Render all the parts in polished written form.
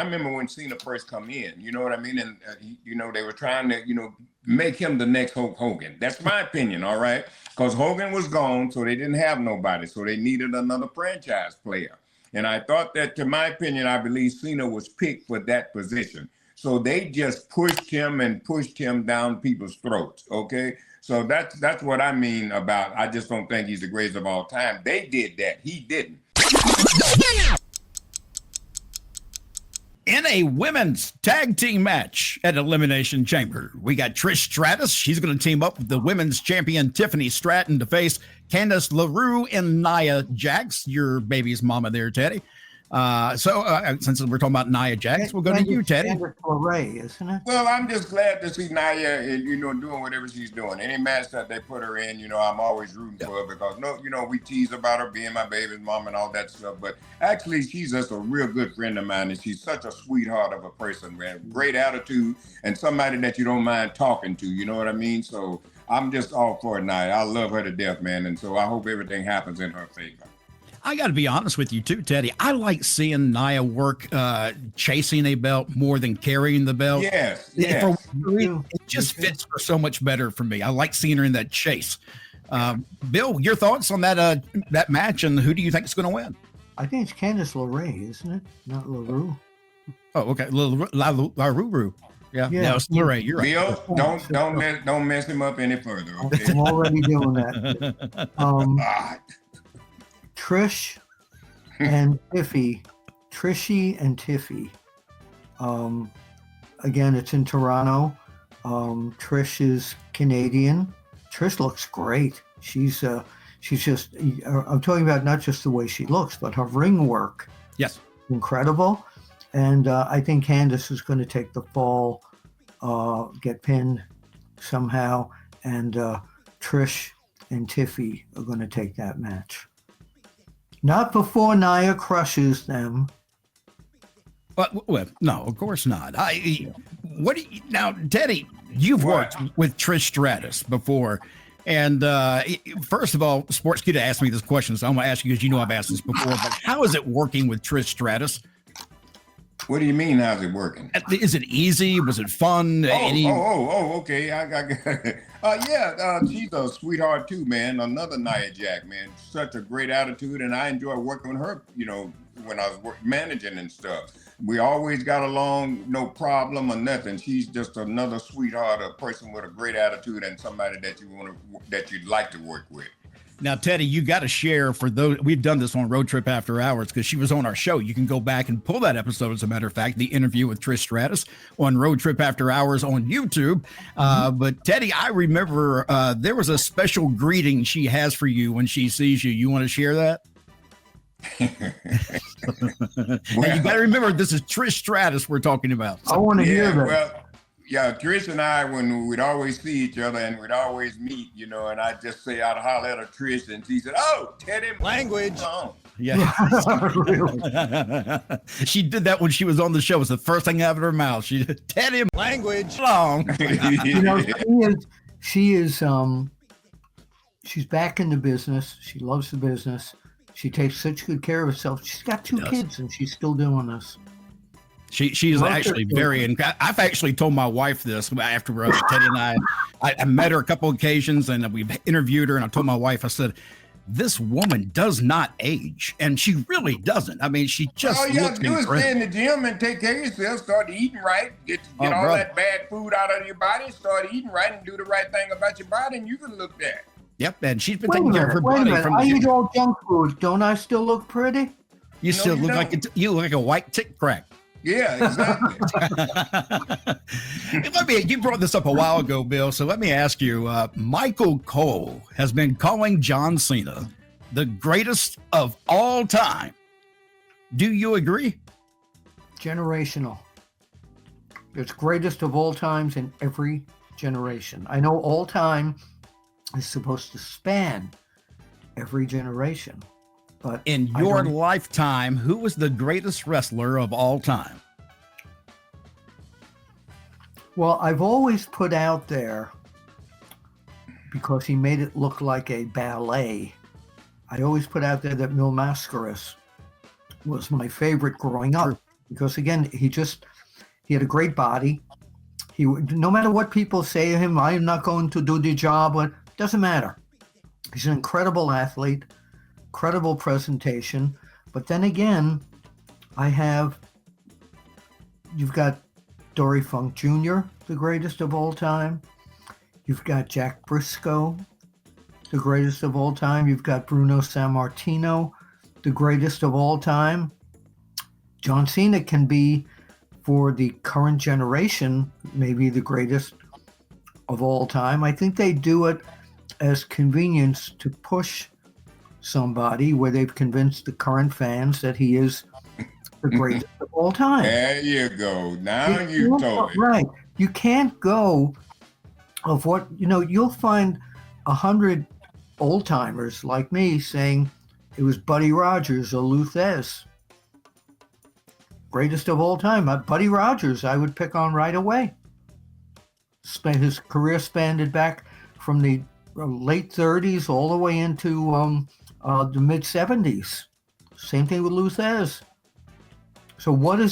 I remember when Cena first come in, you know what I mean? And, they were trying to, make him the next Hulk Hogan. That's my opinion, all right? Because Hogan was gone, so they didn't have nobody. So they needed another franchise player. And I thought that, to my opinion, I believe Cena was picked for that position. So they just pushed him down people's throats, okay? So that's what I mean about, I just don't think he's the greatest of all time. They did that. He didn't. In a women's tag team match at Elimination Chamber, we got Trish Stratus. She's going to team up with the women's champion Tiffany Stratton to face Candice LaRue and Nia Jax, your baby's mama there, Teddy. Since we're talking about Nia Jax, we'll go to you, Teddy. LaRue, isn't it? Well, I'm just glad to see Nia, doing whatever she's doing. Any match that they put her in, I'm always rooting for her because, we tease about her being my baby's mom and all that stuff. But actually, she's just a real good friend of mine, and she's such a sweetheart of a person, man. Great attitude and somebody that you don't mind talking to, you know what I mean? So I'm just all for it, Nia. I love her to death, man. And so I hope everything happens in her favor. I got to be honest with you too, Teddy. I like seeing Nia work chasing a belt more than carrying the belt. Yes. It just fits her so much better for me. I like seeing her in that chase. Bill, your thoughts on that match, and who do you think is going to win? I think it's Candice LeRae, isn't it? Not LaRue. Oh, okay. LaRue. Yeah, it's LeRae. You're right. Bill, don't mess him up any further. Okay? I'm already doing that. Trish and Tiffy, Trishy and Tiffy. Again, it's in Toronto. Trish is Canadian. Trish looks great. She's just, I'm talking about not just the way she looks, but her ring work. Yes. Incredible. And I think Candice is going to take the fall, get pinned somehow. And Trish and Tiffy are going to take that match. Not before Nia crushes them. Well, no, of course not. Now, Teddy, you've worked with Trish Stratus before. And first of all, Sportskeeda asked me this question, so I'm going to ask you because I've asked this before. But how is it working with Trish Stratus? What do you mean, how's it working? Is it easy? Was it fun? Okay. I got it. She's a sweetheart too, man. Another Nia Jax, man. Such a great attitude, and I enjoy working with her, when I was managing and stuff. We always got along, no problem or nothing. She's just another sweetheart, a person with a great attitude and somebody that you'd like to work with. Now, Teddy, you got to share for those. We've done this on Road Trip After Hours because she was on our show. You can go back and pull that episode, as a matter of fact, the interview with Trish Stratus on Road Trip After Hours on YouTube. But Teddy, I remember there was a special greeting she has for you when she sees you. You want to share that? Well, you got to remember, this is Trish Stratus we're talking about. So. I want to hear that. Well, yeah, Trish and I, when we'd always see each other and we'd always meet, and I'd just say, I'd holler at her, Trish, and she said, "Oh, Teddy, language." Yeah. She did that when she was on the show. It was the first thing out of her mouth. She said, "Teddy, language." Long. She's back in the business. She loves the business. She takes such good care of herself. She's got two kids, and she's still doing this. She is actually very. I've actually told my wife this after Teddy and I met her a couple occasions, and we've interviewed her. And I told my wife, I said, "This woman does not age, and she really doesn't. I mean, she just." All you have to do is stay in the gym and take care of yourself. Start eating right. Get all that bad food out of your body. Start eating right and do the right thing about your body, and you can look that. Yep, and she's been taking care of her body from. I eat all junk food. Don't I still look pretty? You still look like a white tick crack. Yeah, exactly. You brought this up a while ago, Bill, so let me ask you, Michael Cole has been calling John Cena the greatest of all time. Do you agree? Generational. It's greatest of all times in every generation. I know all time is supposed to span every generation. But in your lifetime, who was the greatest wrestler of all time? Well, I've always put out there, because he made it look like a ballet, I always put out there that Mil Mascaras was my favorite growing up. because again, he had a great body. No matter what people say to him, I'm not going to do the job. But doesn't matter. He's an incredible athlete, credible presentation. But then again, you've got Dory Funk Jr., the greatest of all time. You've got Jack Briscoe, the greatest of all time. You've got Bruno Sammartino, the greatest of all time. John Cena can be, for the current generation, maybe the greatest of all time. I think they do it as convenience to push somebody where they've convinced the current fans that he is the greatest of all time. There you go. Now you told it. Right. You can't go of what, you'll find 100 old timers like me saying it was Buddy Rogers or Luthez. Greatest of all time. Buddy Rogers, I would pick on right away. His career spanned back from the late 30s all the way into the mid 70s. Same thing with Luthez. So what do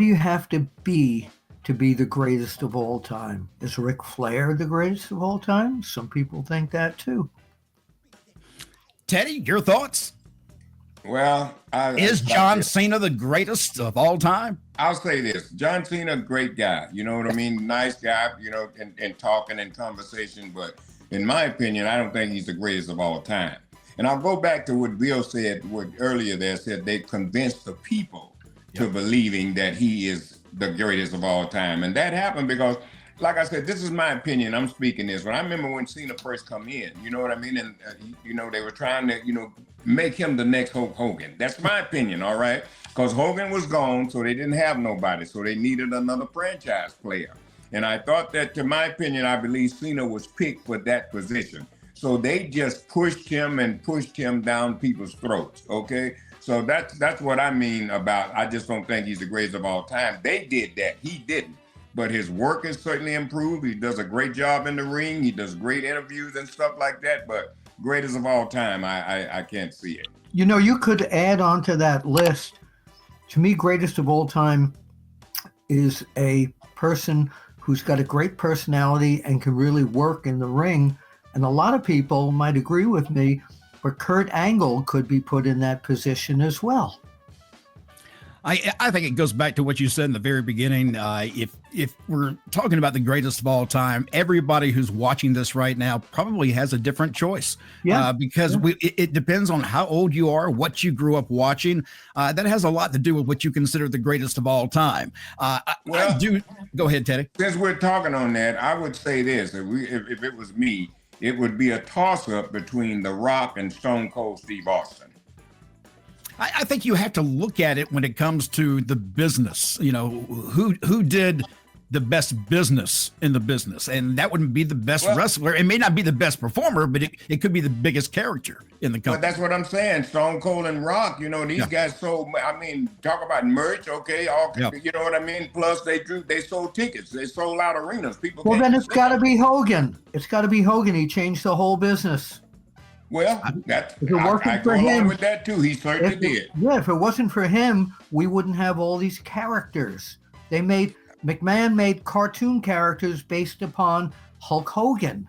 you have to be the greatest of all time? Is Ric Flair the greatest of all time? Some people think that too. Teddy, your thoughts? Well, is John Cena the greatest of all time? I'll say this. John Cena, great guy. You know what I mean? Nice guy, and talking and conversation. But in my opinion, I don't think he's the greatest of all time. And I'll go back to what Bill said earlier there, said they convinced the people to believing that he is the greatest of all time. And that happened because, like I said, this is my opinion. I'm speaking this. But I remember when Cena first come in, you know what I mean? And, they were trying to, make him the next Hulk Hogan. That's my opinion, all right? Because Hogan was gone, so they didn't have nobody. So they needed another franchise player. And I thought that, to my opinion, I believe Cena was picked for that position. So they just pushed him down people's throats, okay? So that's what I mean about, I just don't think he's the greatest of all time. They did that. He didn't. But his work has certainly improved. He does a great job in the ring. He does great interviews and stuff like that. But greatest of all time, I can't see it. You could add on to that list. To me, greatest of all time is a person who's got a great personality and can really work in the ring. And a lot of people might agree with me, but Kurt Angle could be put in that position as well. I think it goes back to what you said in the very beginning. If we're talking about the greatest of all time, everybody who's watching this right now probably has a different choice. Because it depends on how old you are, what you grew up watching. That has a lot to do with what you consider the greatest of all time. I do. Go ahead, Teddy. Since we're talking on that, I would say this: if it was me, it would be a toss-up between The Rock and Stone Cold Steve Austin. I think you have to look at it when it comes to the business. Who did the best business in the business, and that wouldn't be the best wrestler. It may not be the best performer, but it could be the biggest character in the company. But that's what I'm saying. Stone Cold and Rock, these guys sold. I mean, talk about merch, okay? You know what I mean? Plus, they sold tickets. They sold out arenas. People. Well, then it's got to be Hogan. It's got to be Hogan. He changed the whole business. Well, I go along with that too. He certainly did. Yeah, if it wasn't for him, we wouldn't have all these characters. McMahon made cartoon characters based upon Hulk Hogan.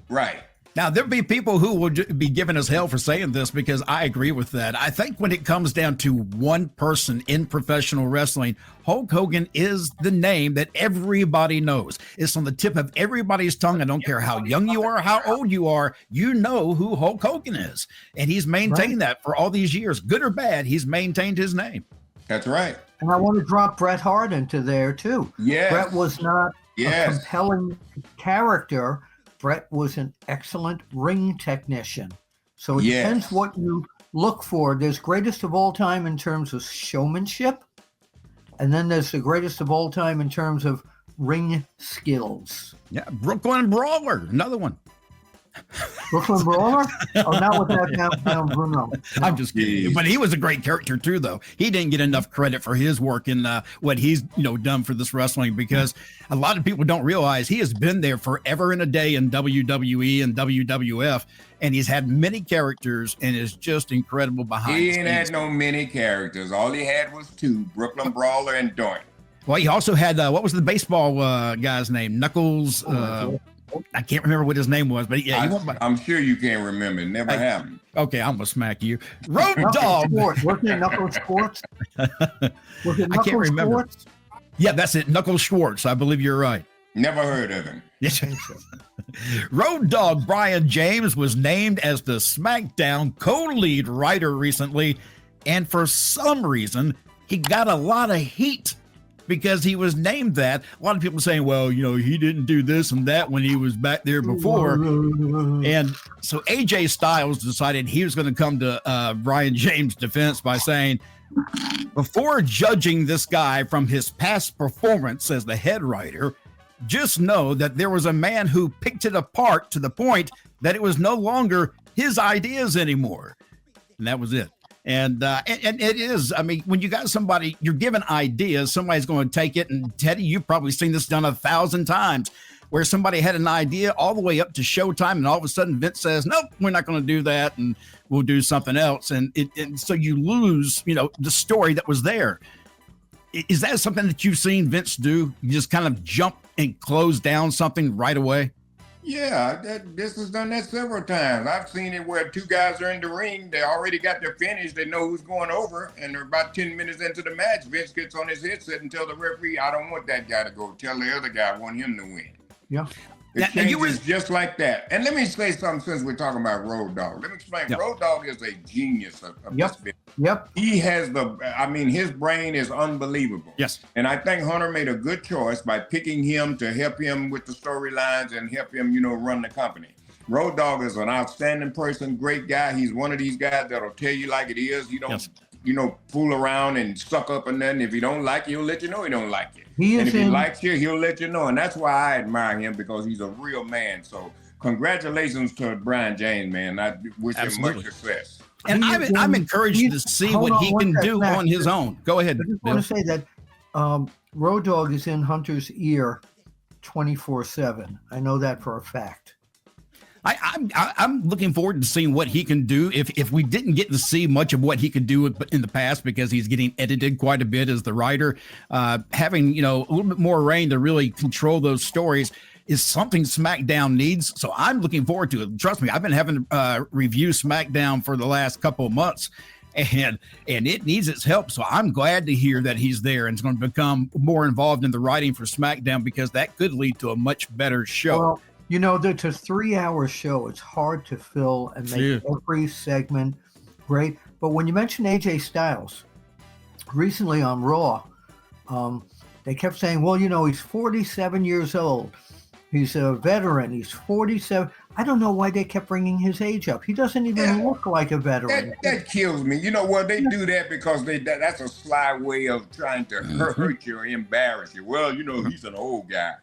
Right. Now, there'll be people who will be giving us hell for saying this, because I agree with that. I think when it comes down to one person in professional wrestling, Hulk Hogan is the name that everybody knows. It's on the tip of everybody's tongue. I don't care how young you are, how old you are, you know who Hulk Hogan is. And he's maintained that for all these years. Good or bad, he's maintained his name. That's right. And I want to drop Bret Hart into there, too. Yes. Bret was not a compelling character. Bret was an excellent ring technician. So it depends what you look for. There's greatest of all time in terms of showmanship. And then there's the greatest of all time in terms of ring skills. Yeah, Brooklyn Brawler, another one. Brooklyn Brawler? Oh, not with that downtown Bruno. No. I'm just kidding. But he was a great character too, though. He didn't get enough credit for his work in what he's done for this wrestling, because a lot of people don't realize he has been there forever and a day in WWE and WWF. and he's had many characters and is just incredible behind He the ain't scenes. had no many characters. All he had was two, Brooklyn Brawler and Doink. Well, he also had, what was the baseball guy's name? Knuckles. I can't remember what his name was, but I'm sure you can't remember. It never happened. Okay, I'm gonna smack you. Road Knuckles Dog. Sports. Wasn't it Knuckles Sports? Was it I can't Knuckles remember. Sports? Yeah, that's it. Knuckles Schwartz. I believe you're right. Never heard of him. Yes. Road Dogg Brian James was named as the SmackDown co-lead writer recently, and for some reason, he got a lot of heat because he was named that. A lot of people saying, well, you know, he didn't do this and that when he was back there before. And so AJ Styles decided he was going to come to Brian James' defense by saying, before judging this guy from his past performance as the head writer, just know that there was a man who picked it apart to the point that it was no longer his ideas anymore. And that was it. And it is, I mean, when you got somebody, you're given ideas, somebody's going to take it. And Teddy, you've probably seen this done 1,000 times where somebody had an idea all the way up to showtime. And all of a sudden Vince says, nope, we're not going to do that. And we'll do something else. And so you lose, you know, the story that was there. Is that something that you've seen Vince do? You just kind of jump and close down something right away? Yeah, this has done that several times. I've seen it where two guys are in the ring. They already got their finish. They know who's going over. And they're about 10 minutes into the match. Vince gets on his headset and tells the referee, I don't want that guy to go. Tell the other guy I want him to win. Yeah. It changes just like that. And let me say something since we're talking about Road Dogg. Let me explain. Yep. Road Dogg is a genius of this business. Yep. He has his brain is unbelievable. Yes. And I think Hunter made a good choice by picking him to help him with the storylines and help him, you know, run the company. Road Dogg is an outstanding person, great guy. He's one of these guys that'll tell you like it is. He don't, you know, fool around and suck up and nothing. If he don't like you, he'll let you know he don't like you. And if he likes you, he'll let you know. And that's why I admire him, because he's a real man. So congratulations to Brian James, man. I wish him much success. And I'm encouraged to see what he can do on his own. Go ahead. I just want to say that Road Dogg is in Hunter's ear 24/7. I know that for a fact. I'm looking forward to seeing what he can do. If we didn't get to see much of what he could do in the past, because he's getting edited quite a bit as the writer, having, you know, a little bit more reign to really control those stories is something SmackDown needs. So I'm looking forward to it. Trust me, I've been having to review SmackDown for the last couple of months, and it needs its help. So I'm glad to hear that he's there and is going to become more involved in the writing for SmackDown, because that could lead to a much better show. Well, you know, it's a 3-hour show. It's hard to fill and make every segment great. But when you mention AJ Styles, recently on Raw, they kept saying, well, you know, he's 47 years old. He's a veteran. He's 47. I don't know why they kept bringing his age up. He doesn't even look like a veteran. That kills me. You know what? They do that because that's a sly way of trying to hurt you or embarrass you. Well, you know, he's an old guy.